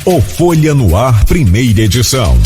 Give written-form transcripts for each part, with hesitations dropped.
O Folha no Ar, primeira edição.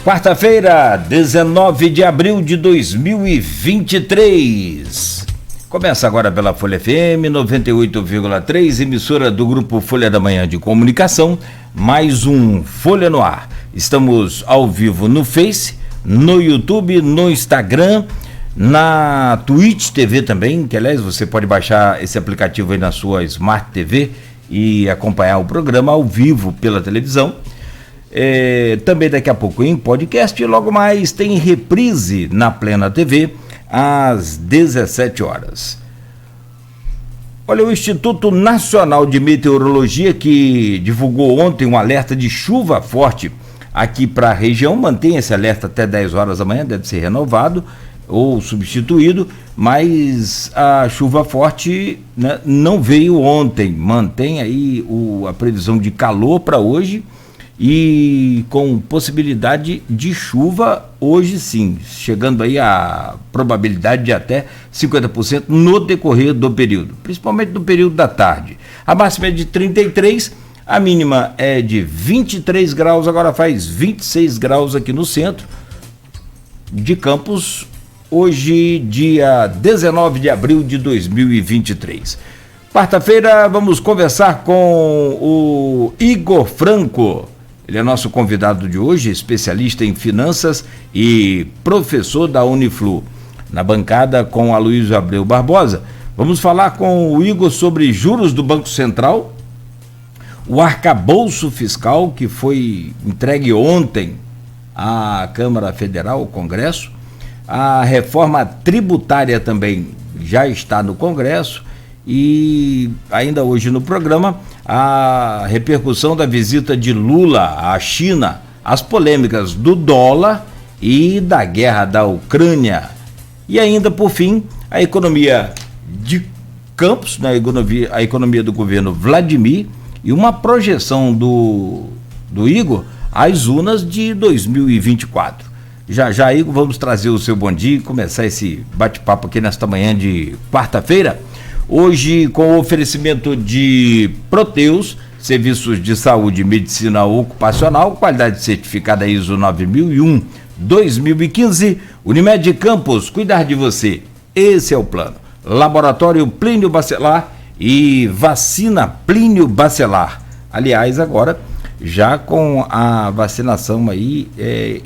Quarta-feira, 19 de abril de 2023. Começa agora pela Folha FM 98,3, emissora do Grupo Folha da Manhã de Comunicação, mais um Folha no Ar. Estamos ao vivo no Face, no YouTube, no Instagram, na Twitch TV também, que aliás você pode baixar esse aplicativo aí na sua Smart TV e acompanhar o programa ao vivo pela televisão. Também daqui a pouco em podcast, logo mais tem reprise na Plena TV às 17 horas. Olha, o Instituto Nacional de Meteorologia, que divulgou ontem um alerta de chuva forte aqui para a região, mantém esse alerta até 10 horas da manhã, deve ser renovado ou substituído, mas a chuva forte, né, não veio ontem, mantém aí a previsão de calor para hoje e com possibilidade de chuva hoje sim, chegando aí a probabilidade de até 50% no decorrer do período, principalmente no período da tarde. A máxima é de 33, a mínima é de 23 graus, agora faz 26 graus aqui no centro de Campos, hoje dia 19 de abril de 2023. Quarta-feira vamos conversar com o Igor Franco. Ele é nosso convidado de hoje, especialista em finanças e professor da Uniflu. Na bancada com Aloysio Abreu Barbosa, vamos falar com o Igor sobre juros do Banco Central, o arcabouço fiscal que foi entregue ontem à Câmara Federal, ao Congresso, a reforma tributária também já está no Congresso e ainda hoje no programa a repercussão da visita de Lula à China, as polêmicas do dólar e da guerra da Ucrânia. E ainda, por fim, a economia de Campos, né, a economia do governo Vladimir e uma projeção do Igor às urnas de 2024. Já, Igor, vamos trazer o seu bom dia e começar esse bate-papo aqui nesta manhã de quarta-feira. Hoje, com o oferecimento de Proteus, serviços de saúde e medicina ocupacional, qualidade certificada ISO 9001-2015, Unimed Campos, cuidar de você, esse é o plano. Laboratório Plínio Bacelar e vacina Plínio Bacelar. Aliás, agora, já com a vacinação aí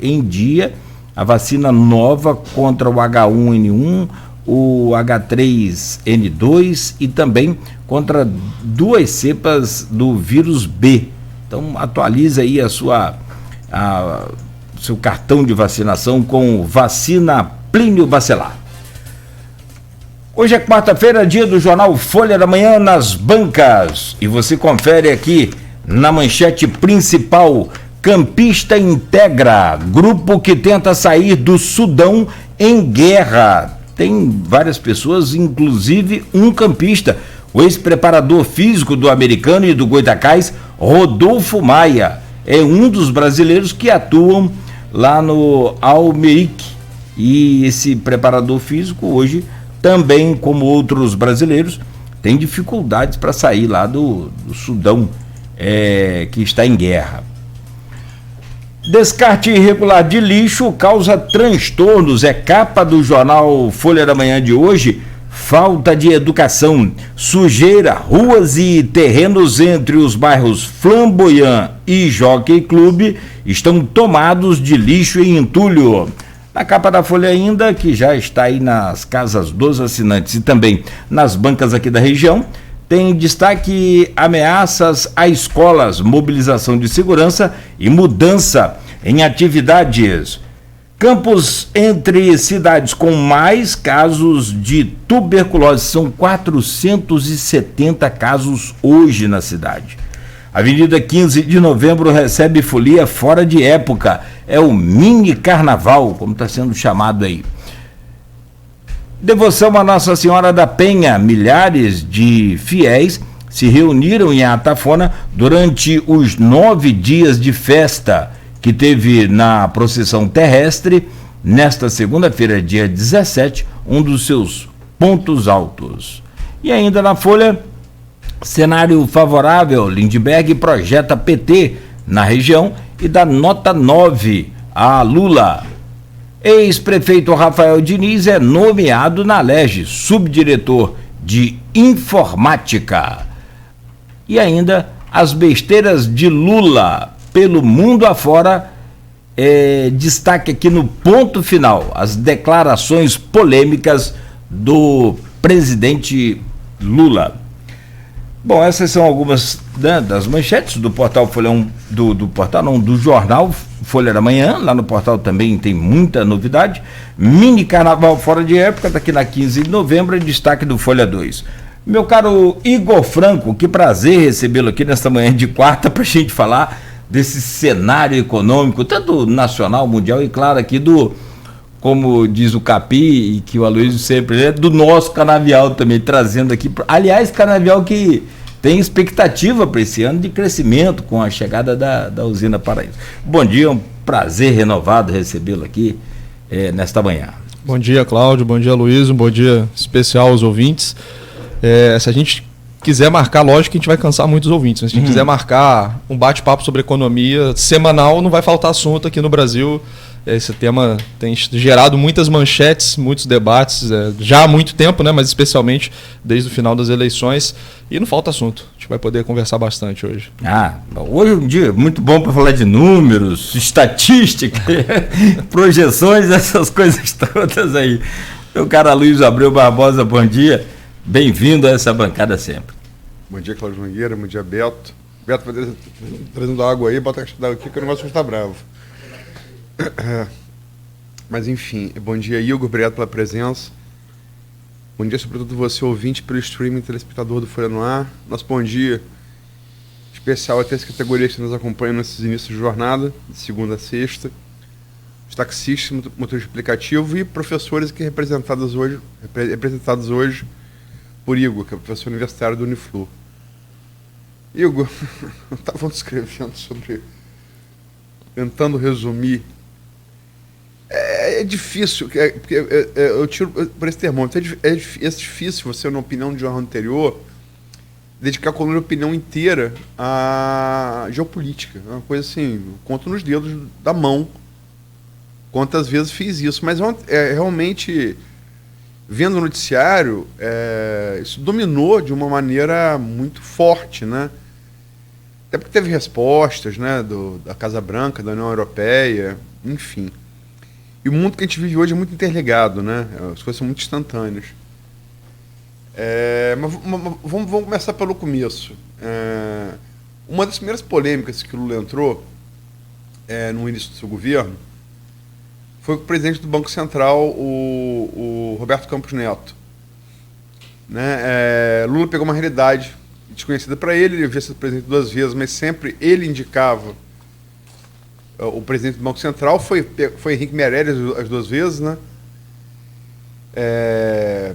em dia, a vacina nova contra o H1N1, o H3N2 e também contra 2 cepas do vírus B. Então atualize aí seu cartão de vacinação com vacina Plínio Bacelar. Hoje é quarta-feira, dia do jornal Folha da Manhã nas bancas. E você confere aqui na manchete principal: campista integra grupo que tenta sair do Sudão em guerra. Tem várias pessoas, inclusive um campista, o ex-preparador físico do Americano e do Goitacás, Rodolfo Maia. É um dos brasileiros que atuam lá no Almeric. E esse preparador físico hoje, também como outros brasileiros, tem dificuldades para sair lá do Sudão, que está em guerra. Descarte irregular de lixo causa transtornos, é capa do jornal Folha da Manhã de hoje. Falta de educação, sujeira, ruas e terrenos entre os bairros Flamboyant e Jockey Club estão tomados de lixo e entulho. Na capa da Folha ainda, que já está aí nas casas dos assinantes e também nas bancas aqui da região, tem destaque: ameaças a escolas, mobilização de segurança e mudança em atividades. Campos entre cidades com mais casos de tuberculose, são 470 casos hoje na cidade. Avenida 15 de Novembro recebe folia fora de época, é o mini carnaval, como está sendo chamado aí. Devoção a Nossa Senhora da Penha, milhares de fiéis se reuniram em Atafona durante os 9 dias de festa que teve na procissão terrestre, nesta segunda-feira, dia 17, um dos seus pontos altos. E ainda na Folha, cenário favorável, Lindbergh projeta PT na região e dá nota 9 a Lula. Ex-prefeito Rafael Diniz é nomeado na Alerj, subdiretor de informática. E ainda as besteiras de Lula pelo mundo afora, destaque aqui no ponto final, as declarações polêmicas do presidente Lula. Bom, essas são algumas, né, das manchetes do portal Folha, do jornal Folha da Manhã. Lá no portal também tem muita novidade. Mini carnaval fora de época, daqui na 15 de novembro, destaque do Folha 2. Meu caro Igor Franco, que prazer recebê-lo aqui nesta manhã de quarta para a gente falar desse cenário econômico, tanto nacional, mundial e, claro, aqui como diz o Capi, e que o Aloysio sempre, do nosso canavial também, trazendo aqui. Aliás, canavial que tem expectativa para esse ano de crescimento com a chegada da usina Paraíso. Bom dia, um prazer renovado recebê-lo aqui nesta manhã. Bom dia, Cláudio, bom dia, Aloysio, um bom dia especial aos ouvintes. Se a gente quiser marcar, lógico que a gente vai cansar muitos ouvintes, mas se a gente quiser marcar um bate-papo sobre economia semanal, não vai faltar assunto aqui no Brasil. Esse tema tem gerado muitas manchetes, muitos debates, já há muito tempo, né, mas especialmente desde o final das eleições, e não falta assunto. A gente vai poder conversar bastante hoje. Hoje é um dia muito bom para falar de números, estatística, projeções, essas coisas todas aí. Meu caro Luiz Abreu Barbosa, bom dia. Bem-vindo a essa bancada sempre. Bom dia, Cláudio Mangueira, bom dia, Beto. Beto, vai trazendo água aí, bota a caixa d'água aqui que o negócio está bravo. Mas enfim, bom dia, Igor, obrigado pela presença. Bom dia, sobretudo você, ouvinte, pelo streaming, telespectador do Folha no Ar. Nosso bom dia especial até as categorias que nos acompanham nesses inícios de jornada, de segunda a sexta. Os taxistas, motorista aplicativo e professores que representados hoje por Igor, que é professor universitário do Uniflu. Igor, estavam escrevendo sobre... Tentando resumir. É difícil, porque eu tiro por esse termômetro, é difícil você, na opinião de jornal anterior, dedicar a coluna de opinião inteira à geopolítica. É uma coisa assim, conto nos dedos da mão quantas vezes fiz isso. Mas realmente... Vendo o noticiário, isso dominou de uma maneira muito forte, né? Até porque teve respostas, né, da Casa Branca, da União Europeia, enfim. E o mundo que a gente vive hoje é muito interligado, né? As coisas são muito instantâneas. Mas vamos começar pelo começo. Uma das primeiras polêmicas que o Lula entrou no início do seu governo foi com o presidente do Banco Central, o Roberto Campos Neto. Né? Lula pegou uma realidade desconhecida para ele havia sido presidente 2 vezes, mas sempre ele indicava o presidente do Banco Central, foi Henrique Meirelles as 2 vezes, né?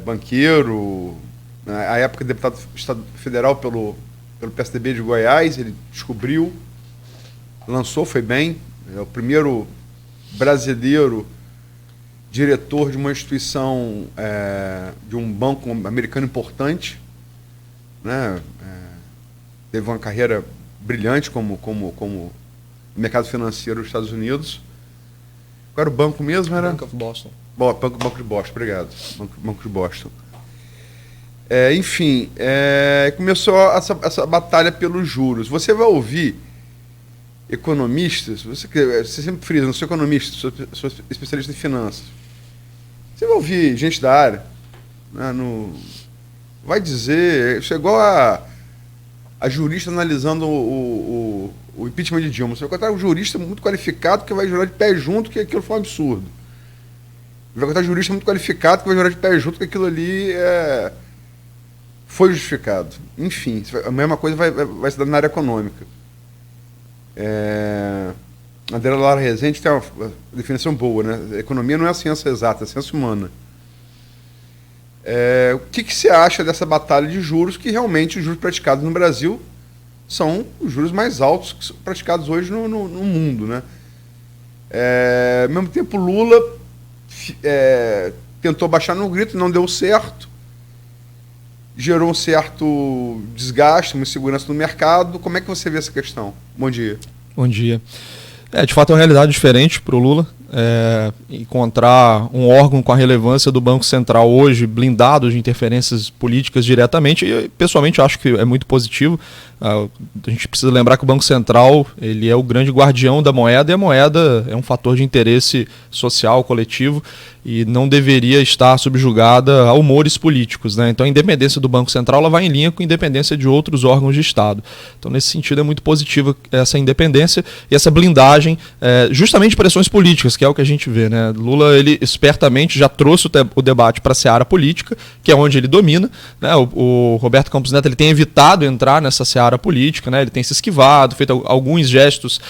Banqueiro, à época deputado federal pelo PSDB de Goiás, ele descobriu, lançou, foi bem, é o primeiro brasileiro diretor de uma instituição, de um banco americano importante, né? Teve uma carreira brilhante como mercado financeiro dos Estados Unidos. Qual era o banco mesmo? Era Bank of Boston. Banco de Boston, obrigado. Banco de Boston. Enfim, começou essa batalha pelos juros. Você vai ouvir economistas, você sempre frisa, não sou economista, sou especialista em finanças. Você vai ouvir gente da área, né, vai dizer, isso é igual a jurista analisando o impeachment de Dilma. Você vai encontrar um jurista muito qualificado que vai jurar de pé junto que aquilo foi um absurdo. Vai encontrar um jurista muito qualificado que vai jurar de pé junto que aquilo ali foi justificado. Enfim, a mesma coisa vai se dar na área econômica. A Adriana Lara Rezende tem uma definição boa, né? A economia não é a ciência exata, é a ciência humana. O que você acha dessa batalha de juros, que realmente os juros praticados no Brasil são os juros mais altos que são praticados hoje no mundo, né? Ao mesmo tempo, Lula tentou baixar no grito, não deu certo, gerou um certo desgaste, uma insegurança no mercado. Como é que você vê essa questão? Bom dia. Bom dia. De fato é uma realidade diferente para o Lula. Encontrar um órgão com a relevância do Banco Central hoje blindado de interferências políticas diretamente, e pessoalmente acho que é muito positivo. A gente precisa lembrar que o Banco Central ele é o grande guardião da moeda, e a moeda é um fator de interesse social, coletivo, e não deveria estar subjugada a humores políticos, né? Então a independência do Banco Central ela vai em linha com a independência de outros órgãos de Estado. Então nesse sentido é muito positiva essa independência e essa blindagem justamente de pressões políticas, que é o que a gente vê, né? Lula, ele espertamente já trouxe o debate para a seara política, que é onde ele domina, né? O Roberto Campos Neto ele tem evitado entrar nessa seara política, né? Ele tem se esquivado, feito alguns gestos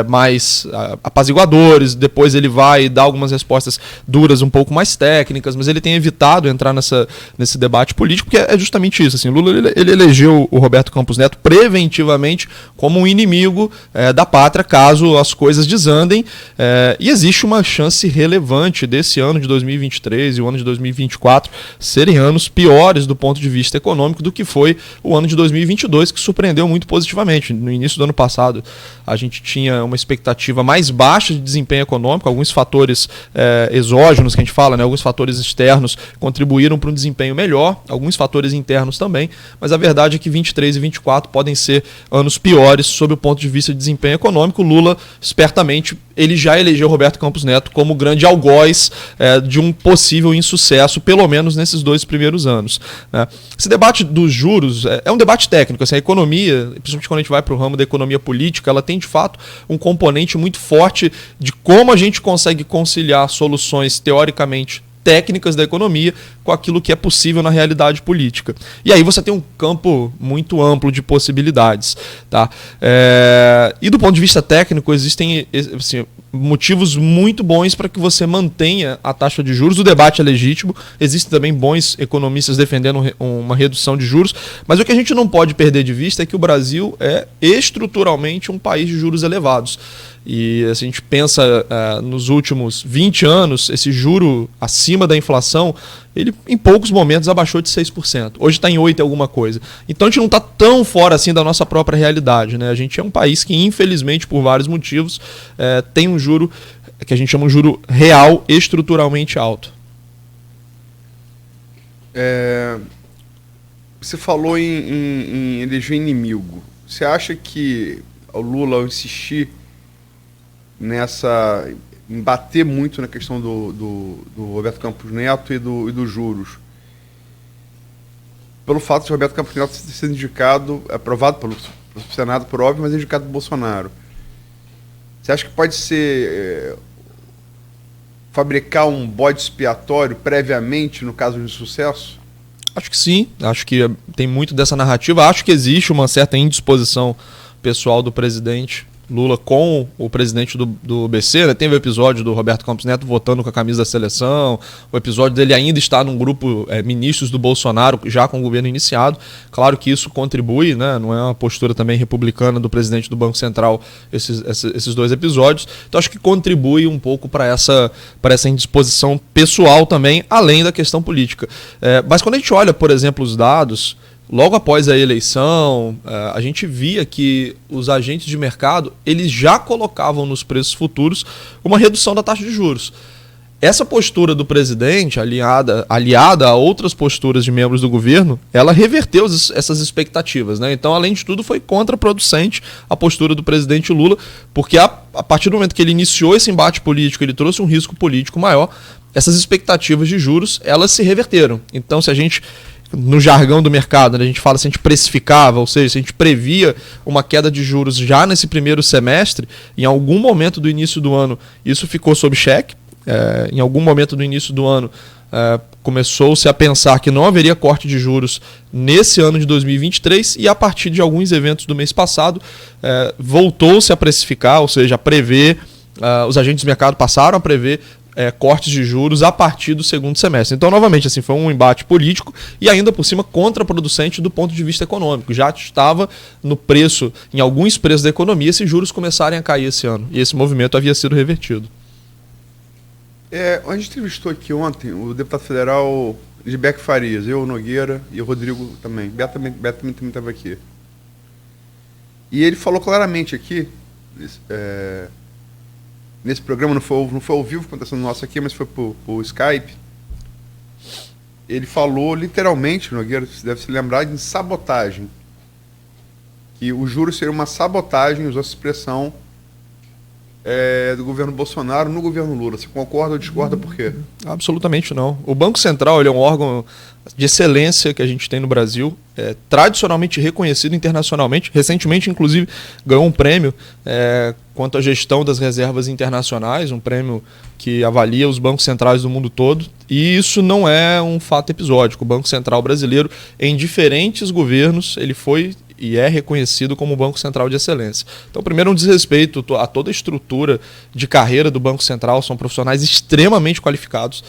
mais apaziguadores, depois ele vai dar algumas respostas duras, um pouco mais técnicas, mas ele tem evitado entrar nesse debate político, porque é justamente isso. Assim, Lula ele elegeu o Roberto Campos Neto preventivamente como um inimigo da pátria, caso as coisas desandem, e existe uma chance relevante desse ano de 2023 e o ano de 2024 serem anos piores do ponto de vista econômico do que foi o ano de 2022, que surpreendeu muito positivamente. No início do ano passado, a gente tinha uma expectativa mais baixa de desempenho econômico, alguns fatores exógenos que a gente fala, né? Alguns fatores externos contribuíram para um desempenho melhor, alguns fatores internos também, mas a verdade é que 23 e 24 podem ser anos piores sob o ponto de vista de desempenho econômico. Lula, espertamente, ele já elegeu Roberto Campos Neto como grande algoz de um possível insucesso, pelo menos nesses 2 primeiros anos, né? Esse debate dos juros é um debate técnico. Assim, a economia, principalmente quando a gente vai para o ramo da economia política, ela tem de fato um componente muito forte de como a gente consegue conciliar soluções teoricamente técnicas da economia com aquilo que é possível na realidade política. E aí você tem um campo muito amplo de possibilidades, tá? E do ponto de vista técnico, existem assim, motivos muito bons para que você mantenha a taxa de juros. O debate é legítimo, existem também bons economistas defendendo uma redução de juros, mas o que a gente não pode perder de vista é que o Brasil é estruturalmente um país de juros elevados. E se a gente pensa nos últimos 20 anos, esse juro acima da inflação, ele em poucos momentos abaixou de 6%. Hoje está em 8% alguma coisa. Então a gente não está tão fora assim da nossa própria realidade, né? A gente é um país que, infelizmente, por vários motivos, tem um juro que a gente chama de juro real estruturalmente alto. Você falou em eleger inimigo. Você acha que o Lula, ao insistir bater muito na questão do Roberto Campos Neto e dos juros. Pelo fato de Roberto Campos Neto ter sido indicado, aprovado pelo Senado, por óbvio, mas indicado por Bolsonaro. Você acha que pode ser fabricar um bode expiatório previamente no caso de sucesso? Acho que sim, acho que tem muito dessa narrativa. Acho que existe uma certa indisposição pessoal do presidente Lula com o presidente do BC, né? Teve o episódio do Roberto Campos Neto votando com a camisa da seleção, o episódio dele ainda estar num grupo ministros do Bolsonaro, já com o governo iniciado. Claro que isso contribui, né? Não é uma postura também republicana do presidente do Banco Central esses dois episódios. Então acho que contribui um pouco para essa indisposição pessoal também, além da questão política. Mas quando a gente olha, por exemplo, os dados, logo após a eleição, a gente via que os agentes de mercado eles já colocavam nos preços futuros uma redução da taxa de juros. Essa postura do presidente, aliada a outras posturas de membros do governo, ela reverteu essas expectativas, né? Então, além de tudo, foi contraproducente a postura do presidente Lula, porque a partir do momento que ele iniciou esse embate político, ele trouxe um risco político maior, essas expectativas de juros, elas se reverteram. Então, se a gente, no jargão do mercado, né, a gente fala se a gente precificava, ou seja, se a gente previa uma queda de juros já nesse primeiro semestre, em algum momento do início do ano isso ficou sob cheque. Em algum momento do início do ano começou-se a pensar que não haveria corte de juros nesse ano de 2023 e a partir de alguns eventos do mês passado voltou-se a precificar, ou seja, a prever, os agentes de mercado passaram a prever cortes de juros a partir do segundo semestre. Então, novamente, assim, foi um embate político e ainda por cima contraproducente do ponto de vista econômico. Já estava no preço, em alguns preços da economia, esses juros começarem a cair esse ano. E esse movimento havia sido revertido. A gente entrevistou aqui ontem o deputado federal Gilberto Farias, eu, Nogueira e o Rodrigo também. Beto também estava aqui. E ele falou claramente aqui, nesse programa, não foi ao vivo, acontecendo nosso aqui, mas foi por Skype. Ele falou literalmente, Nogueira, você deve se lembrar, de sabotagem. Que o juros seria uma sabotagem, usou essa expressão, do governo Bolsonaro no governo Lula. Você concorda ou discorda por quê? Absolutamente não. O Banco Central ele é um órgão de excelência que a gente tem no Brasil, tradicionalmente reconhecido internacionalmente. Recentemente, inclusive, ganhou um prêmio quanto à gestão das reservas internacionais, um prêmio que avalia os bancos centrais do mundo todo. E isso não é um fato episódico. O Banco Central brasileiro, em diferentes governos, ele foi e é reconhecido como Banco Central de Excelência. Então, primeiro, um desrespeito a toda a estrutura de carreira do Banco Central, são profissionais extremamente qualificados,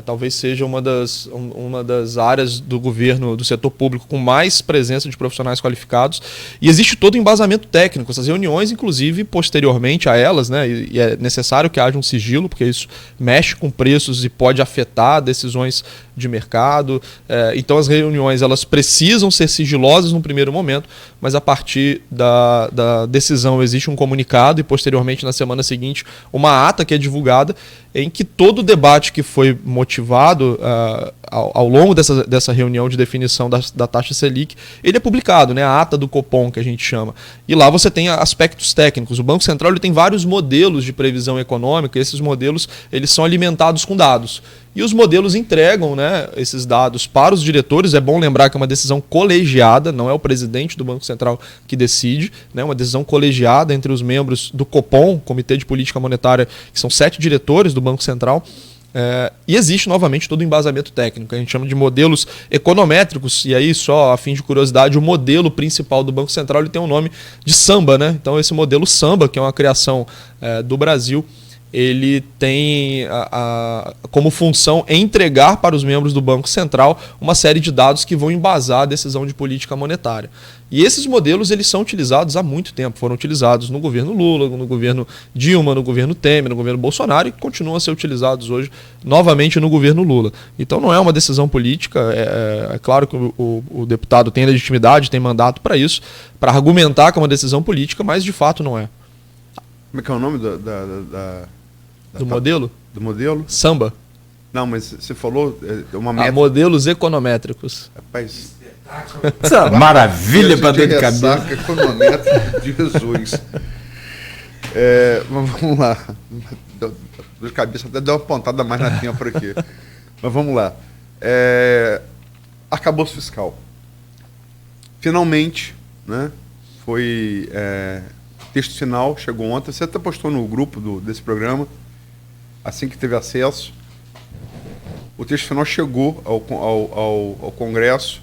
talvez seja uma das áreas do governo, do setor público, com mais presença de profissionais qualificados, e existe todo o embasamento técnico, essas reuniões, inclusive, posteriormente a elas, né, e é necessário que haja um sigilo, porque isso mexe com preços e pode afetar decisões de mercado, então as reuniões elas precisam ser sigilosas no primeiro momento, mas a partir da decisão existe um comunicado e posteriormente na semana seguinte uma ata que é divulgada em que todo o debate que foi motivado ao longo dessa reunião de definição da taxa Selic, ele é publicado, né, a ata do Copom que a gente chama, e lá você tem aspectos técnicos. O Banco Central ele tem vários modelos de previsão econômica, e esses modelos eles são alimentados com dados. E os modelos entregam, né, esses dados para os diretores. É bom lembrar que é uma decisão colegiada, não é o presidente do Banco Central que decide, né, uma decisão colegiada entre os membros do Copom, Comitê de Política Monetária, que são 7 diretores do Banco Central. E existe novamente todo o embasamento técnico, a gente chama de modelos econométricos, e aí só a fim de curiosidade, o modelo principal do Banco Central ele tem o nome de Samba, né? Então esse modelo Samba, que é uma criação do Brasil, ele tem como função entregar para os membros do Banco Central uma série de dados que vão embasar a decisão de política monetária. E esses modelos eles são utilizados há muito tempo, foram utilizados no governo Lula, no governo Dilma, no governo Temer, no governo Bolsonaro e continuam a ser utilizados hoje novamente no governo Lula. Então não é uma decisão política, é claro que o deputado tem legitimidade, tem mandato para isso, para argumentar que é uma decisão política, mas de fato não é. Como é que é o nome do modelo? Do modelo? Samba. Não, mas você falou uma meta. Modelos econométricos. Rapaz, essa maravilha para dor de cabeça. Econométrico de Jesus. Vamos lá. dor de cabeça, até deu uma pontada mais na têmpora aqui. Mas vamos lá. Arcabouço fiscal. Finalmente, né? Foi texto final, chegou ontem. Você até postou no grupo desse programa, assim que teve acesso. O texto final chegou ao Congresso.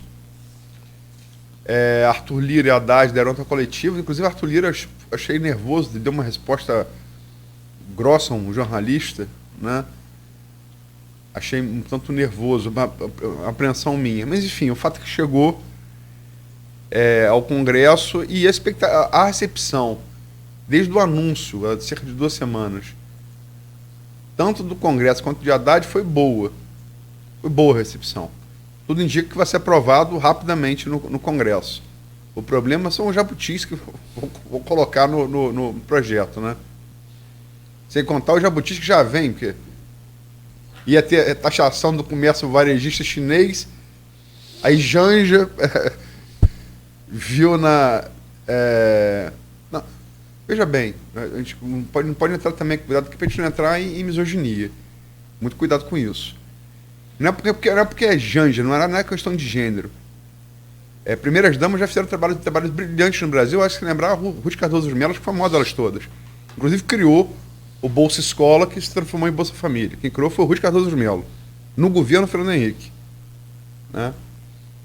Arthur Lira e Haddad deram outra coletiva. Inclusive, Arthur Lira achei nervoso, deu uma resposta grossa a um jornalista, né? Achei um tanto nervoso, uma apreensão minha. Mas, enfim, o fato é que chegou ao Congresso e a recepção, desde o anúncio, há cerca de 2 semanas, tanto do Congresso quanto de Haddad, foi boa. Foi boa a recepção. Tudo indica que vai ser aprovado rapidamente no Congresso. O problema são os jabutis que vou colocar no projeto, né? Sem contar os jabutis que já vêm, porque ia ter taxação do comércio varejista chinês, aí Janja viu na... Não, veja bem, a gente não pode entrar também, cuidado que a gente não entrar em misoginia. Muito cuidado com isso. Não é porque é Janja, não é questão de gênero. Primeiras damas já fizeram trabalhos brilhantes no Brasil. Acho que lembrar a Ruth Cardoso de Mello, que foi a maior delas todas. Inclusive criou o Bolsa Escola, que se transformou em Bolsa Família. Quem criou foi o Ruth Cardoso de Mello, no governo Fernando Henrique. Né?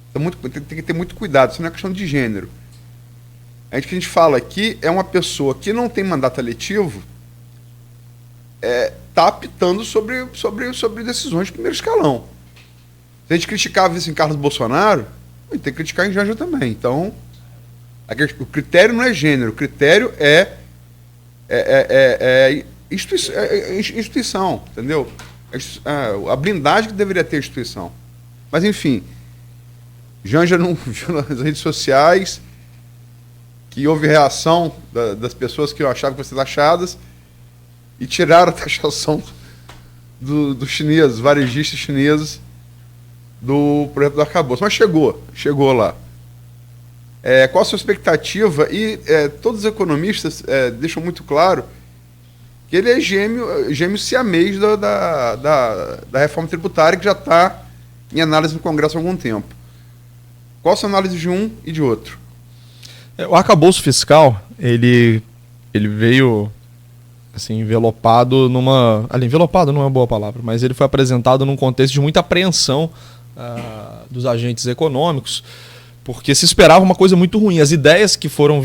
Então tem que ter muito cuidado, isso não é questão de gênero. O que a gente fala aqui é uma pessoa que não tem mandato eletivo, está apitando sobre decisões de primeiro escalão. Se a gente criticava isso em Carlos Bolsonaro, a gente tem que criticar em Janja também. Então, o critério não é gênero, o critério é instituição, entendeu? A blindagem que deveria ter a instituição. Mas, enfim, Janja não viu nas redes sociais que houve reação das pessoas que achavam que fossem taxadas e tiraram a taxação dos chineses, varejistas chineses, do projeto do arcabouço. Mas chegou lá. Qual a sua expectativa? E todos os economistas deixam muito claro que ele é gêmeo siamês da reforma tributária, que já está em análise no Congresso há algum tempo. Qual a sua análise de um e de outro? O arcabouço fiscal, ele veio assim, envelopado numa... envelopado não é uma boa palavra, mas ele foi apresentado num contexto de muita apreensão dos agentes econômicos, porque se esperava uma coisa muito ruim. As ideias que foram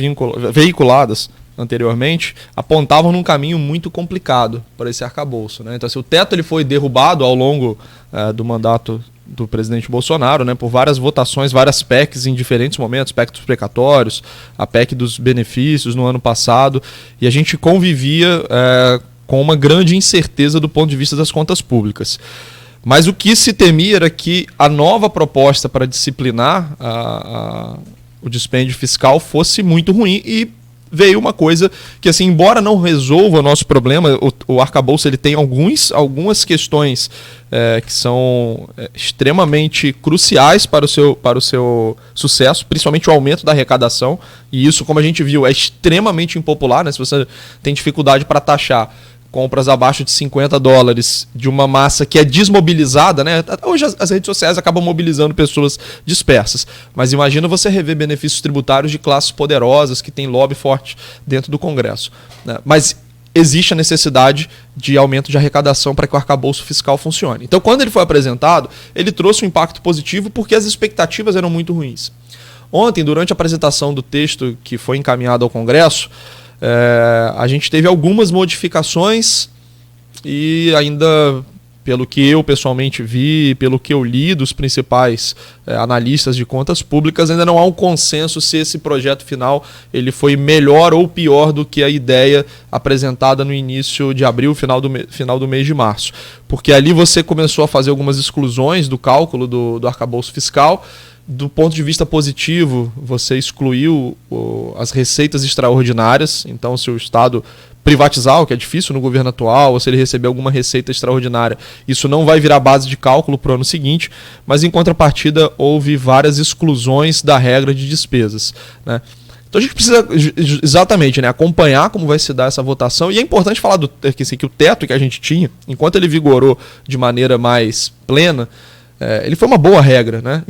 veiculadas anteriormente apontavam num caminho muito complicado para esse arcabouço, né? Então, assim, o teto ele foi derrubado ao longo do mandato do presidente Bolsonaro, né, por várias votações, várias PECs em diferentes momentos, PEC dos precatórios, a PEC dos benefícios no ano passado, e a gente convivia com uma grande incerteza do ponto de vista das contas públicas. Mas o que se temia era que a nova proposta para disciplinar o dispêndio fiscal fosse muito ruim, e veio uma coisa que, assim, embora não resolva o nosso problema, o arcabouço ele tem algumas questões que são extremamente cruciais para o seu sucesso, principalmente o aumento da arrecadação, e isso, como a gente viu, é extremamente impopular, né? Se você tem dificuldade para taxar compras abaixo de $50 de uma massa que é desmobilizada, né? Hoje as redes sociais acabam mobilizando pessoas dispersas, mas imagina você rever benefícios tributários de classes poderosas que têm lobby forte dentro do Congresso, né? Mas existe a necessidade de aumento de arrecadação para que o arcabouço fiscal funcione. Então, quando ele foi apresentado, ele trouxe um impacto positivo porque as expectativas eram muito ruins. Ontem, durante a apresentação do texto que foi encaminhado ao Congresso, a gente teve algumas modificações e ainda, pelo que eu pessoalmente vi, pelo que eu li dos principais analistas de contas públicas, ainda não há um consenso se esse projeto final ele foi melhor ou pior do que a ideia apresentada no início de abril, final do mês de março. Porque ali você começou a fazer algumas exclusões do cálculo do arcabouço fiscal. Do ponto de vista positivo, você excluiu as receitas extraordinárias. Então, se o Estado privatizar, o que é difícil no governo atual, ou se ele receber alguma receita extraordinária, isso não vai virar base de cálculo para o ano seguinte, mas em contrapartida houve várias exclusões da regra de despesas, né? Então a gente precisa exatamente, né, acompanhar como vai se dar essa votação, e é importante falar que o teto que a gente tinha, enquanto ele vigorou de maneira mais plena, ele foi uma boa regra, né?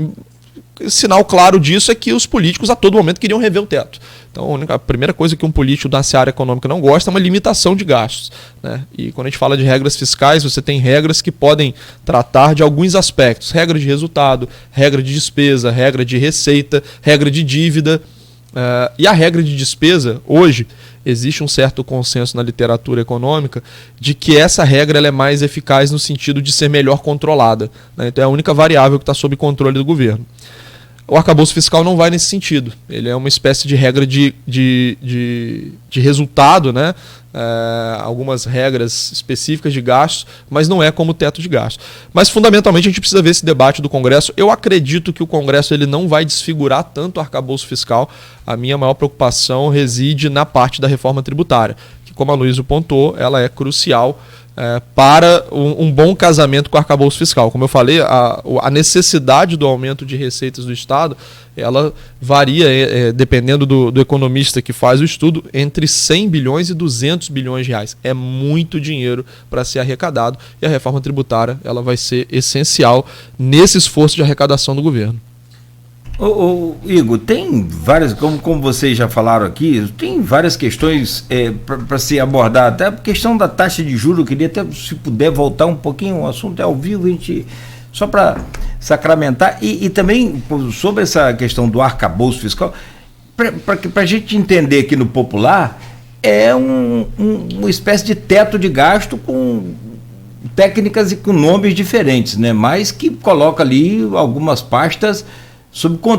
Sinal claro disso é que os políticos a todo momento queriam rever o teto. Então a primeira coisa que um político da área econômica não gosta é uma limitação de gastos, né? E quando a gente fala de regras fiscais, você tem regras que podem tratar de alguns aspectos: regra de resultado, regra de despesa, regra de receita, regra de dívida. E a regra de despesa, hoje, existe um certo consenso na literatura econômica de que essa regra ela é mais eficaz no sentido de ser melhor controlada, né? Então é a única variável que está sob controle do governo. O arcabouço fiscal não vai nesse sentido. Ele é uma espécie de regra de resultado, né? Algumas regras específicas de gastos, mas não é como o teto de gastos. Mas, fundamentalmente, a gente precisa ver esse debate do Congresso. Eu acredito que o Congresso ele não vai desfigurar tanto o arcabouço fiscal. A minha maior preocupação reside na parte da reforma tributária, que, como a Luísa pontuou, ela é crucial para um bom casamento com o arcabouço fiscal. Como eu falei, a necessidade do aumento de receitas do Estado, ela varia, dependendo do economista que faz o estudo, entre 100 bilhões e 200 bilhões de reais. É muito dinheiro para ser arrecadado, e a reforma tributária ela vai ser essencial nesse esforço de arrecadação do governo. Igor, tem várias, como vocês já falaram aqui, tem várias questões para se abordar. Até a questão da taxa de juros, eu queria até, se puder, voltar um pouquinho, o assunto é ao vivo, a gente, só para sacramentar, e também sobre essa questão do arcabouço fiscal, para a gente entender aqui no popular, é uma espécie de teto de gasto com técnicas e com nomes diferentes, né? Mas que coloca ali algumas pastas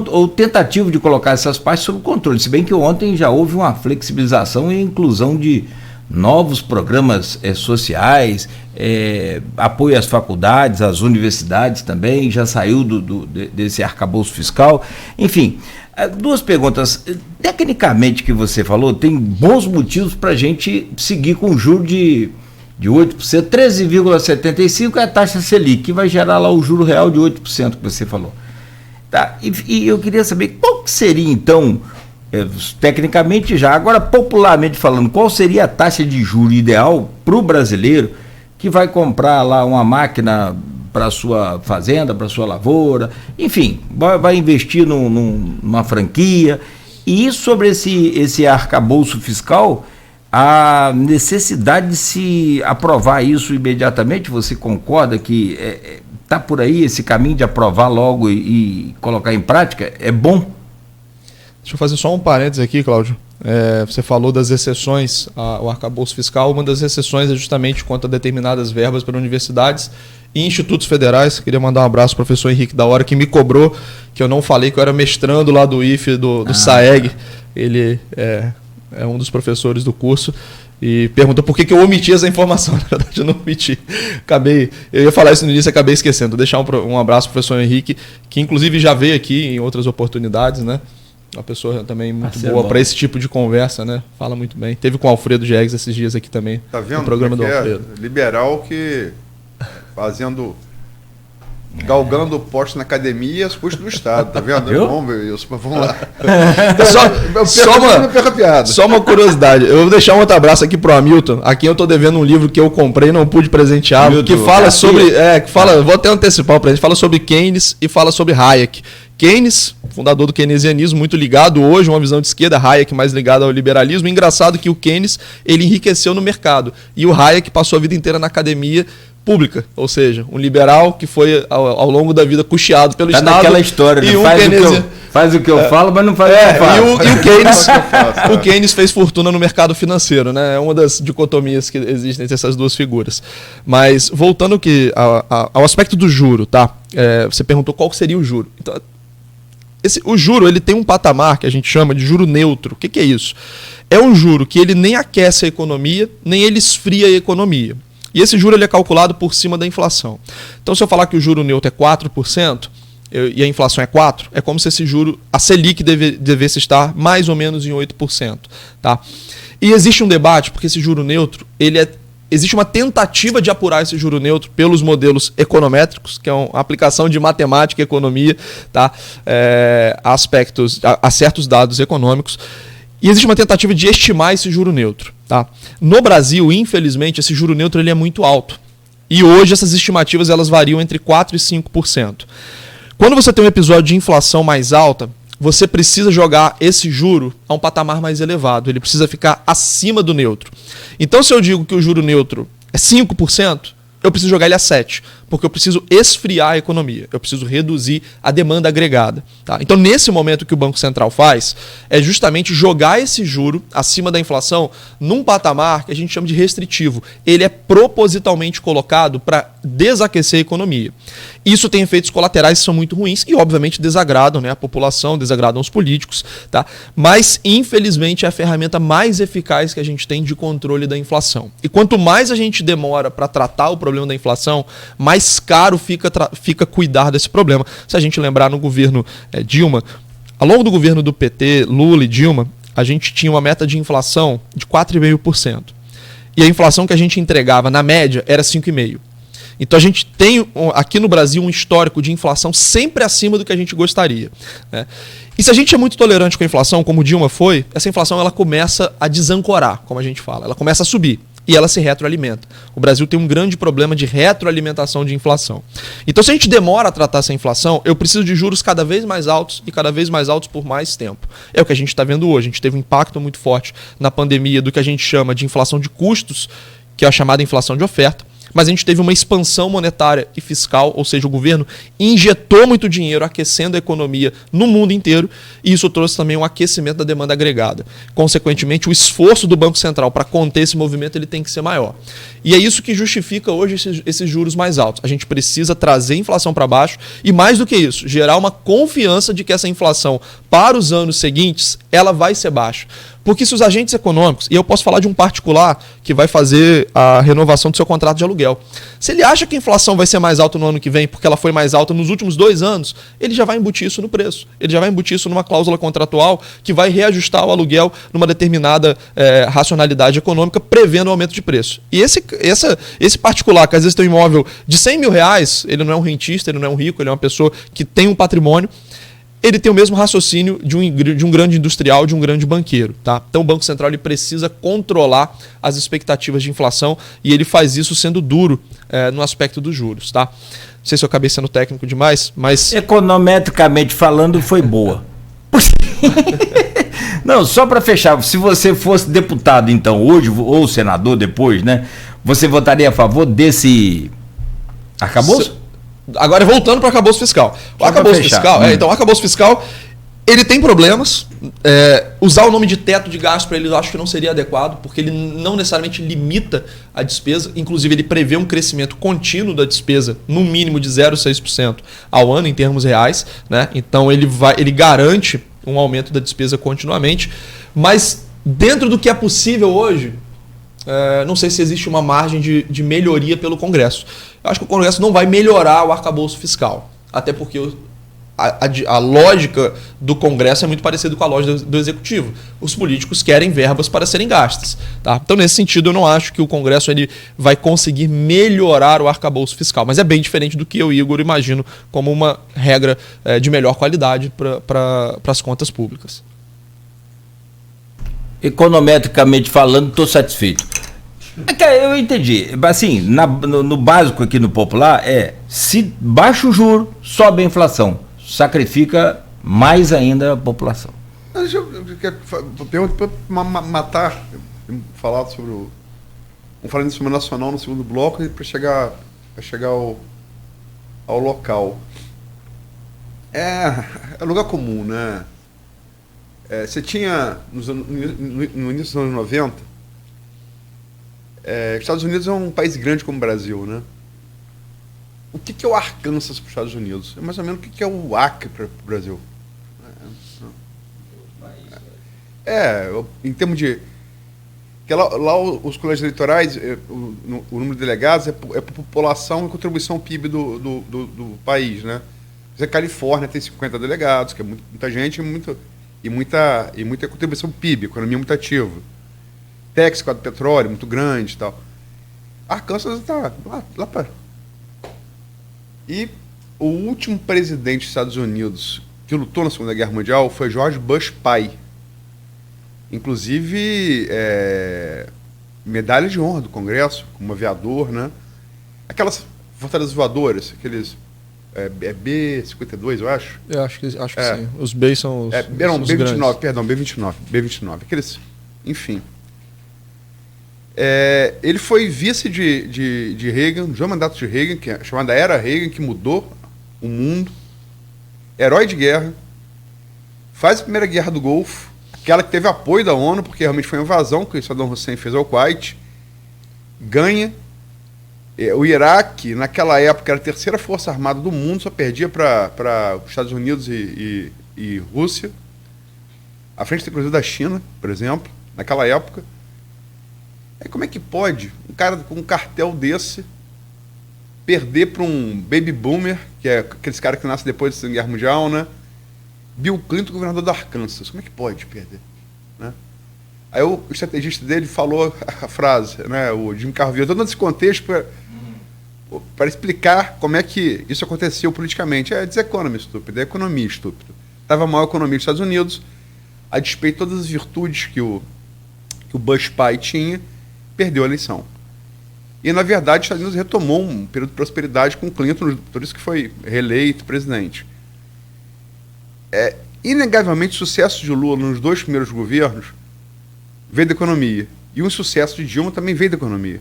ou tentativa de colocar essas partes sob controle, se bem que ontem já houve uma flexibilização e inclusão de novos programas sociais, apoio às faculdades, às universidades também, já saiu desse arcabouço fiscal. Enfim, duas perguntas. Tecnicamente, que você falou, tem bons motivos para a gente seguir com o juro de 8%, 13,75% é a taxa Selic, que vai gerar lá o juro real de 8% que você falou. Tá, e eu queria saber qual que seria, então, tecnicamente já, agora popularmente falando, qual seria a taxa de juros ideal para o brasileiro que vai comprar lá uma máquina para a sua fazenda, para a sua lavoura, enfim, vai investir numa franquia. E sobre esse arcabouço fiscal, a necessidade de se aprovar isso imediatamente, você concorda que está por aí esse caminho de aprovar logo e colocar em prática? É bom? Deixa eu fazer só um parênteses aqui, Cláudio. Você falou das exceções ao arcabouço fiscal. Uma das exceções é justamente quanto a determinadas verbas para universidades e institutos federais. Queria mandar um abraço ao professor Henrique da Hora, que me cobrou que eu não falei que eu era mestrando lá do IFE, do SAEG. Ele é um dos professores do curso e perguntou por que eu omiti essa informação. Na verdade, eu não omiti. Eu ia falar isso no início e acabei esquecendo. Vou deixar um abraço ao professor Henrique, que inclusive já veio aqui em outras oportunidades, né? Uma pessoa também muito boa para esse tipo de conversa, né? Fala muito bem. Teve com o Alfredo Diegues esses dias aqui também. Tá vendo? No programa do Alfredo. Liberal que galgando o poste na academia as custas do Estado, tá vendo? Vamos ver isso, mas vamos lá. Só uma curiosidade. Eu vou deixar um outro abraço aqui pro Hamilton, a quem eu tô devendo um livro que eu comprei e não pude presentear, que fala sobre... vou até antecipar para gente, fala sobre Keynes e fala sobre Hayek. Keynes, fundador do keynesianismo, muito ligado hoje, uma visão de esquerda, Hayek mais ligado ao liberalismo. Engraçado que o Keynes, ele enriqueceu no mercado, e o Hayek passou a vida inteira na academia pública, ou seja, um liberal que foi ao longo da vida custeado pelo Estado. Naquela história, né? Faz o que eu falo, mas não faz o que eu faço. E o Keynes fez fortuna no mercado financeiro, né? É uma das dicotomias que existem entre essas duas figuras. Mas voltando ao aspecto do juro, tá? Você perguntou qual seria o juro. Então, o juro ele tem um patamar que a gente chama de juro neutro. O que é isso? É um juro que ele nem aquece a economia, nem ele esfria a economia. E esse juro ele é calculado por cima da inflação. Então, se eu falar que o juro neutro é 4% e a inflação é 4%, é como se esse juro, a Selic devesse estar mais ou menos em 8%. Tá? E existe um debate, porque esse juro neutro, existe uma tentativa de apurar esse juro neutro pelos modelos econométricos, que é uma aplicação de matemática e economia, tá? A certos dados econômicos. E existe uma tentativa de estimar esse juro neutro. Tá? No Brasil, infelizmente, esse juro neutro ele é muito alto. E hoje essas estimativas elas variam entre 4% e 5%. Quando você tem um episódio de inflação mais alta, você precisa jogar esse juro a um patamar mais elevado. Ele precisa ficar acima do neutro. Então, se eu digo que o juro neutro é 5%, eu preciso jogar ele a 7%, porque eu preciso esfriar a economia, eu preciso reduzir a demanda agregada. Tá? Então, nesse momento, o que o Banco Central faz é justamente jogar esse juro acima da inflação num patamar que a gente chama de restritivo. Ele é propositalmente colocado para desaquecer a economia. Isso tem efeitos colaterais que são muito ruins e, obviamente, desagradam, né, a população, desagradam os políticos. Tá? Mas, infelizmente, é a ferramenta mais eficaz que a gente tem de controle da inflação. E quanto mais a gente demora para tratar o problema da inflação, mais caro fica cuidar desse problema. Se a gente lembrar no governo Dilma, ao longo do governo do PT, Lula e Dilma, a gente tinha uma meta de inflação de 4,5%. E a inflação que a gente entregava, na média, era 5,5%. Então a gente tem aqui no Brasil um histórico de inflação sempre acima do que a gente gostaria. Né? E se a gente é muito tolerante com a inflação, como Dilma foi, essa inflação ela começa a desancorar, como a gente fala. Ela começa a subir. E ela se retroalimenta. O Brasil tem um grande problema de retroalimentação de inflação. Então, se a gente demora a tratar essa inflação, eu preciso de juros cada vez mais altos e cada vez mais altos por mais tempo. É o que a gente está vendo hoje. A gente teve um impacto muito forte na pandemia do que a gente chama de inflação de custos, que é a chamada inflação de oferta. Mas a gente teve uma expansão monetária e fiscal, ou seja, o governo injetou muito dinheiro aquecendo a economia no mundo inteiro e isso trouxe também um aquecimento da demanda agregada. Consequentemente, o esforço do Banco Central para conter esse movimento ele tem que ser maior. E é isso que justifica hoje esses juros mais altos. A gente precisa trazer a inflação para baixo e, mais do que isso, gerar uma confiança de que essa inflação, para os anos seguintes, ela vai ser baixa. Porque se os agentes econômicos, e eu posso falar de um particular que vai fazer a renovação do seu contrato de aluguel, se ele acha que a inflação vai ser mais alta no ano que vem porque ela foi mais alta nos últimos 2 anos, ele já vai embutir isso no preço. Ele já vai embutir isso numa cláusula contratual que vai reajustar o aluguel numa determinada racionalidade econômica, prevendo o aumento de preço. E esse particular, que às vezes tem um imóvel de R$100 mil, ele não é um rentista, ele não é um rico, ele é uma pessoa que tem um patrimônio, ele tem o mesmo raciocínio de um grande industrial, de um grande banqueiro. Tá? Então o Banco Central ele precisa controlar as expectativas de inflação e ele faz isso sendo duro no aspecto dos juros. Tá? Não sei se eu acabei sendo técnico demais, mas... Econometricamente falando, foi boa. Não, só para fechar, se você fosse deputado então hoje, ou senador depois, né? Você votaria a favor desse arcabouço? Agora, voltando para o arcabouço fiscal. O arcabouço fiscal, então, o arcabouço fiscal, ele tem problemas. Usar o nome de teto de gasto para ele eu acho que não seria adequado, porque ele não necessariamente limita a despesa. Inclusive, ele prevê um crescimento contínuo da despesa, no mínimo de 0,6% ao ano, em termos reais. Né? Então, ele garante um aumento da despesa continuamente. Mas, dentro do que é possível hoje, não sei se existe uma margem de melhoria pelo Congresso. Eu acho que o Congresso não vai melhorar o arcabouço fiscal, até porque a lógica do Congresso é muito parecida com a lógica do Executivo. Os políticos querem verbas para serem gastas. Tá? Então, nesse sentido, eu não acho que o Congresso ele vai conseguir melhorar o arcabouço fiscal, mas é bem diferente do que eu, Igor, imagino como uma regra de melhor qualidade para as contas públicas. Econometricamente falando, estou satisfeito. Eu entendi. Assim, no básico aqui no popular se baixa o juro, sobe a inflação, sacrifica mais ainda a população. Eu quero perguntar para matar, falar sobre vamos falar sobre o nacional no segundo bloco e para chegar ao local. É lugar comum, né? Você tinha no início dos anos 90, Estados Unidos é um país grande como o Brasil, né? O que é o Arkansas para os Estados Unidos? É mais ou menos o que é o Acre para o Brasil. Em termos de... Porque lá os colégios eleitorais, o número de delegados é por população e contribuição ao PIB do país, né? A Califórnia tem 50 delegados, que é muita gente e muita contribuição ao PIB, economia muito ativa. Texas, quadro petróleo, muito grande e tal. Arkansas está lá para... E o último presidente dos Estados Unidos que lutou na Segunda Guerra Mundial foi George Bush pai. inclusive medalha de honra do Congresso, como aviador, né? Aquelas fortalezas voadoras, aqueles B-52, eu acho. Eu acho que sim. Os Bs são os B-29, grandes. perdão, B-29. Aqueles, enfim. Ele foi vice de Reagan, no mandato de Reagan, que é chamada Era Reagan, que mudou o mundo. Herói de guerra. Faz a primeira guerra do Golfo, aquela que teve apoio da ONU, porque realmente foi uma invasão que o Saddam Hussein fez ao Kuwait. Ganha. O Iraque, naquela época, era a terceira força armada do mundo, só perdia para os Estados Unidos e Rússia. À frente, inclusive, da China, por exemplo, naquela época. Como é que pode um cara com um cartel desse perder para um baby boomer, que é aqueles caras que nascem depois da Segunda Guerra Mundial, né? Bill Clinton, governador do Arkansas. Como é que pode perder? Né? Aí o estrategista dele falou a frase, né? O Jim Carville, todo nesse contexto para explicar como é que isso aconteceu politicamente. É deseconomia estúpida, é economia estúpida. Estava mal a economia dos Estados Unidos, a despeito de todas as virtudes que o Bush pai tinha, perdeu a eleição. E, na verdade, os Estados Unidos retomou um período de prosperidade com Clinton, por isso que foi reeleito presidente. Inegavelmente, o sucesso de Lula nos 2 primeiros governos veio da economia. E o sucesso de Dilma também veio da economia.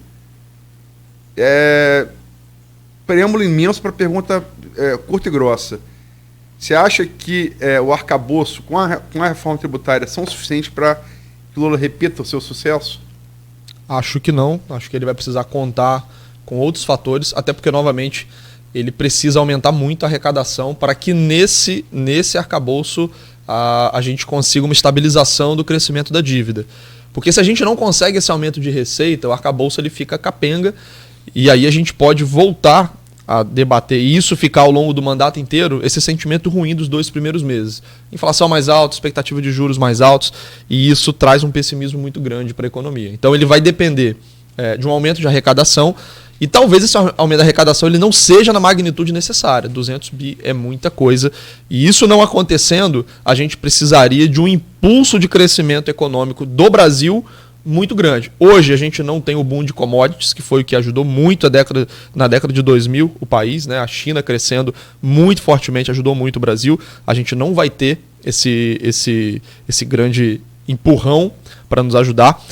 Preâmbulo imenso para a pergunta curta e grossa. Você acha que o arcabouço com a reforma tributária são suficientes para que Lula repita o seu sucesso? Acho que não. Acho que ele vai precisar contar com outros fatores, até porque, novamente, ele precisa aumentar muito a arrecadação para que nesse arcabouço a gente consiga uma estabilização do crescimento da dívida. Porque se a gente não consegue esse aumento de receita, o arcabouço ele fica capenga, e aí a gente pode voltar a debater, e isso ficar ao longo do mandato inteiro, esse sentimento ruim dos 2 primeiros meses. Inflação mais alta, expectativa de juros mais altos, e isso traz um pessimismo muito grande para a economia. Então ele vai depender de um aumento de arrecadação, e talvez esse aumento da arrecadação ele não seja na magnitude necessária. 200 bi é muita coisa, e isso não acontecendo, a gente precisaria de um impulso de crescimento econômico do Brasil muito grande. Hoje a gente não tem o boom de commodities, que foi o que ajudou muito na década de 2000 o país, né? A China crescendo muito fortemente ajudou muito o Brasil. A gente não vai ter esse grande empurrão para nos ajudar.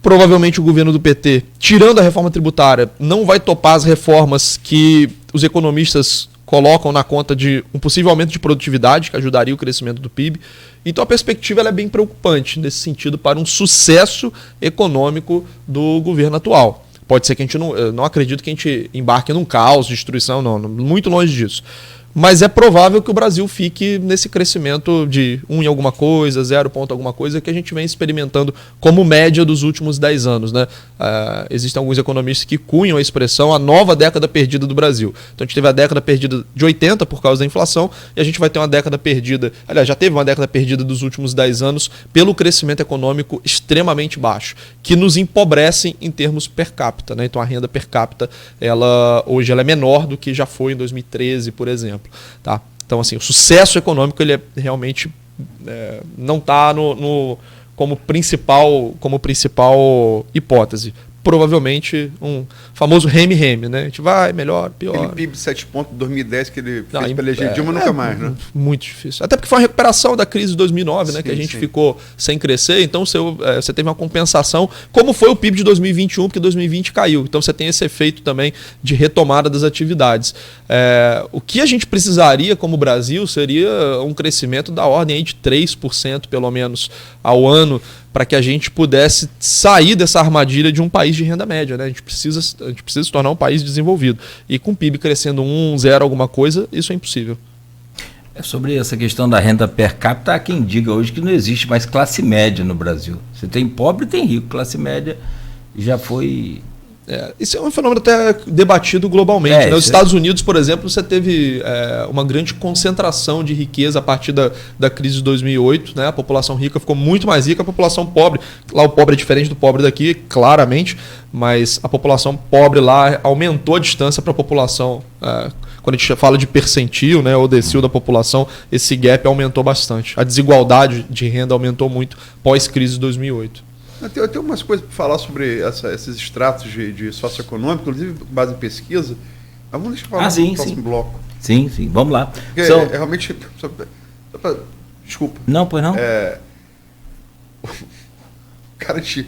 Provavelmente o governo do PT, tirando a reforma tributária, não vai topar as reformas que os economistas colocam na conta de um possível aumento de produtividade, que ajudaria o crescimento do PIB. Então a perspectiva ela é bem preocupante nesse sentido para um sucesso econômico do governo atual. Pode ser que a gente não acredito que a gente embarque num caos, destruição, não, muito longe disso. Mas é provável que o Brasil fique nesse crescimento de 1 em alguma coisa, 0 ponto alguma coisa, que a gente vem experimentando como média dos últimos 10 anos. Né? Existem alguns economistas que cunham a expressão a nova década perdida do Brasil. Então a gente teve a década perdida de 80 por causa da inflação, e a gente vai ter uma década perdida, aliás, já teve uma década perdida dos últimos 10 anos pelo crescimento econômico extremamente baixo, que nos empobrecem em termos per capita. Né? Então a renda per capita hoje ela é menor do que já foi em 2013, por exemplo. Tá? Então, assim, o sucesso econômico ele realmente não está como principal hipótese. Provavelmente um famoso reme-reme, né? A gente vai, melhor, pior. Aquele PIB de 7 pontos de 2010 que ele fez para eleger Dilma nunca mais, né? Muito difícil. Até porque foi uma recuperação da crise de 2009, né? Sim, que a gente ficou sem crescer, então você teve uma compensação, como foi o PIB de 2021, porque 2020 caiu. Então você tem esse efeito também de retomada das atividades. O que a gente precisaria como Brasil seria um crescimento da ordem aí de 3%, pelo menos, ao ano, para que a gente pudesse sair dessa armadilha de um país de renda média. Né? A gente precisa se tornar um país desenvolvido. E com o PIB crescendo 1, 0 alguma coisa, isso é impossível. Sobre essa questão da renda per capita, há quem diga hoje que não existe mais classe média no Brasil. Você tem pobre e tem rico. Classe média já foi... Isso é um fenômeno até debatido globalmente. Nos Estados Unidos, por exemplo, você teve uma grande concentração de riqueza a partir da crise de 2008. Né? A população rica ficou muito mais rica, a população pobre. Lá o pobre é diferente do pobre daqui, claramente, mas a população pobre lá aumentou a distância para a população quando a gente fala de percentil, né, ou decil da população, esse gap aumentou bastante. A desigualdade de renda aumentou muito pós-crise de 2008. Eu tenho umas coisas para falar sobre esses extratos de socioeconômico, inclusive com base em pesquisa, mas vamos deixar falar no próximo bloco. Sim, vamos lá. Porque realmente... Desculpa. Não, pois não. O cara você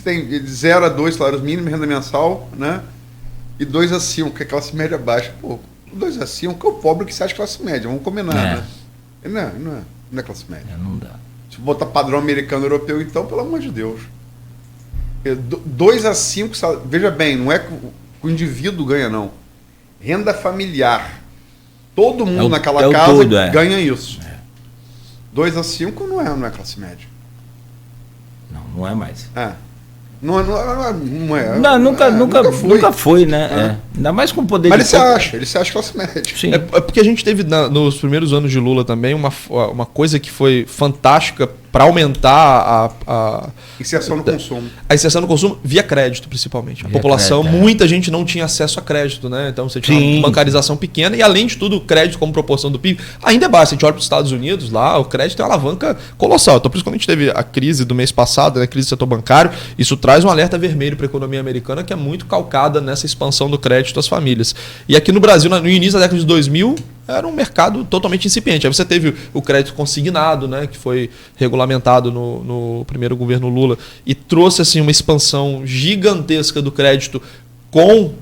tem de 0 a 2 salários mínimos, renda mensal, né? E 2 a 5, que é classe média baixa. Pô, 2 a 5 é o pobre que se acha classe média, vamos combinar, né? Não é classe média. Não dá. Se botar padrão americano europeu, então, pelo amor de Deus. 2 a 5, veja bem, não é que o indivíduo ganha, não. Renda familiar. Todo mundo naquela casa ganha isso. 2 a 5 não é classe média. Não é mais. Não é. Nunca foi, né? Ainda mais com o poder Mas ele se acha classe média. Sim. É porque a gente teve nos primeiros anos de Lula também uma coisa que foi fantástica para aumentar a inserção no consumo. A inserção no consumo via crédito, principalmente. A população, muita gente não tinha acesso a crédito, né? Então você tinha uma bancarização pequena e, além de tudo, o crédito como proporção do PIB ainda é baixo. Se a gente olha para os Estados Unidos, lá o crédito é uma alavanca colossal. Então, por isso, quando a gente teve a crise do mês passado, né, a crise do setor bancário, isso traz um alerta vermelho para a economia americana, que é muito calcada nessa expansão do crédito às famílias. E aqui no Brasil, no início da década de 2000, era um mercado totalmente incipiente. Aí você teve o crédito consignado, né, que foi regulamentado no primeiro governo Lula, e trouxe assim, uma expansão gigantesca do crédito com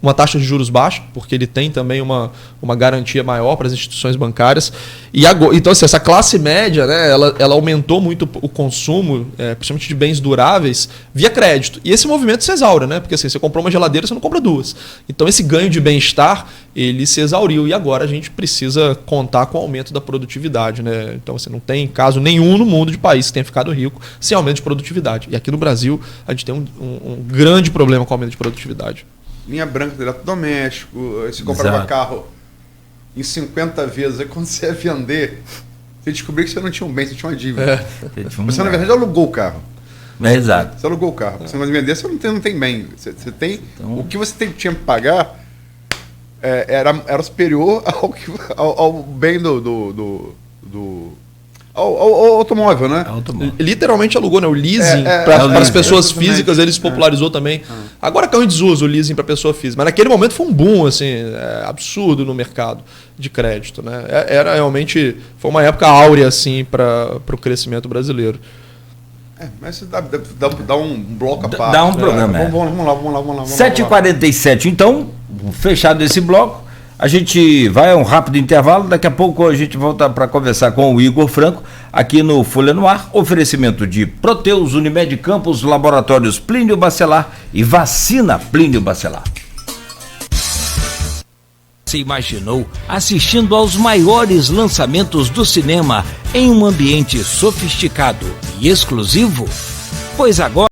uma taxa de juros baixa, porque ele tem também uma garantia maior para as instituições bancárias. E agora, então, assim, essa classe média, né, ela aumentou muito o consumo, principalmente de bens duráveis, via crédito. E esse movimento se exaure, né? Porque assim, você comprou uma geladeira, você não compra duas. Então esse ganho de bem-estar, ele se exauriu. E agora a gente precisa contar com o aumento da produtividade, né? Então você não tem caso nenhum no mundo de país que tenha ficado rico sem aumento de produtividade. E aqui no Brasil a gente tem um grande problema com o aumento de produtividade. Linha branca do eletrodoméstico, você comprava carro em 50 vezes, aí quando você ia vender, você descobriu que você não tinha um bem, você tinha uma dívida. Você, na verdade, alugou o carro. Exato. Você alugou o carro. Você não vai vender, você não tem bem. Você tem, então, o que você tinha que pagar era superior ao bem ao automóvel, né? Literalmente alugou, né? O leasing para as pessoas físicas, ele se popularizou também. Agora caiu em desuso o leasing para pessoa física, mas naquele momento foi um boom assim, absurdo no mercado de crédito, né? Era realmente, foi uma época áurea assim para o crescimento brasileiro. Mas dá um bloco a parte. Dá um programa. Vamos lá. 7h47, então, fechado esse bloco. A gente vai a um rápido intervalo, daqui a pouco a gente volta para conversar com o Igor Franco, aqui no Folha no Ar, oferecimento de Proteus, Unimed Campos, Laboratórios Plínio Bacelar e Vacina Plínio Bacelar. Você imaginou assistindo aos maiores lançamentos do cinema em um ambiente sofisticado e exclusivo? Pois agora